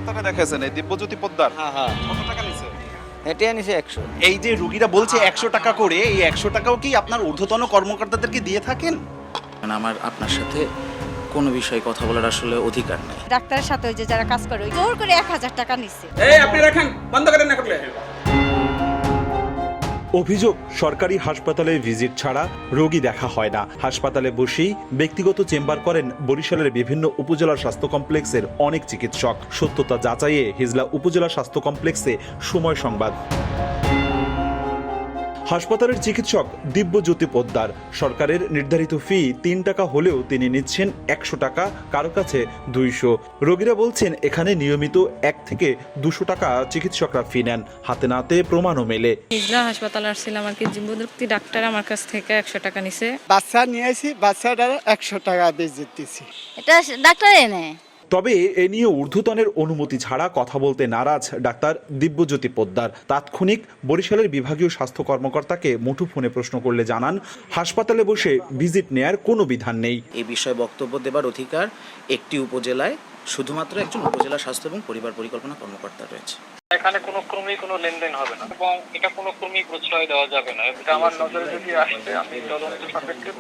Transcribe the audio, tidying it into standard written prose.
ডাক্তারে দেখাইছেন এই দিব্যজ্যোতি পোদ্দার? হ্যাঁ হ্যাঁ, কত টাকা নিছে? এটা নিছে 100। এই যে রুগীরা বলছে 100 টাকা করে, এই 100 টাকাও কি আপনার ঊর্ধ্বতন কর্মকর্তাদেরকে দিয়ে থাকেন? আমার আপনার সাথে কোনো বিষয়ে কথা বলার আসলে অধিকার নেই। ডাক্তারের সাথে ওই যে যারা কাজ করে ওই জোর করে 1000 টাকা নিচ্ছে। এই আপনি রাখেন, বন্ধ করেন না করলে। অভিযোগ, সরকারি হাসপাতালে ভিজিট ছাড়া রোগী দেখা হয় না। হাসপাতালে বসেই ব্যক্তিগত চেম্বার করেন বরিশালের বিভিন্ন উপজেলা স্বাস্থ্য কমপ্লেক্সের অনেক চিকিৎসক। সত্যতা যাচাইয়ে হিজলা উপজেলা স্বাস্থ্য কমপ্লেক্সে সময় সংবাদ। হাসপাতালের চিকিৎসক দিব্যজ্যোতি পোদ্দার। সরকারের নির্ধারিত ফি 3 টাকা হলেও তিনি নিচ্ছেন 100 টাকা, কারো কাছে 200। রোগীরা বলছেন এখানে নিয়মিত 1 থেকে 200 টাকা চিকিৎসকরা ফি নেন। হাতে নাতে প্রমাণও মেলে। হিজলা হাসপাতাল আসছিলাম আর কি, জিম্বুদুক্তি ডাক্তার আমার কাছ থেকে 100 টাকা নিছে। বাচ্চা নিয়েছি, বাচ্চাটার 100 টাকা ভিজিট দিছি। এটা ডাক্তারে নেয়। তবে এ নিয়ে ঊর্ধ্বতনের অনুমতি ছাড়া কথা বলতে নারাজ ডাক্তার দিব্যজ্যোতি পোদ্দার। তাৎক্ষণিক বরিশালের বিভাগীয় স্বাস্থ্য কর্মকর্তাকে মুঠোফোনে প্রশ্ন করলে জানান, হাসপাতালে বসে ভিজিট নেয়ার কোনো বিধান নেই। এই বিষয়ে বক্তব্য দেবার অধিকার একটি উপজেলায় শুধুমাত্র একজন উপজেলা স্বাস্থ্য এবং পরিবার পরিকল্পনা কর্মকর্তা রয়েছে। এখানে কোনো ক্রমেই কোনো লেনদেন হবে না এবং এটা কোনো ক্রমেই প্রশ্রয় দেওয়া যাবে না। এটা আমার নজরে যদি আসে আমি তদন্ত সাপেক্ষে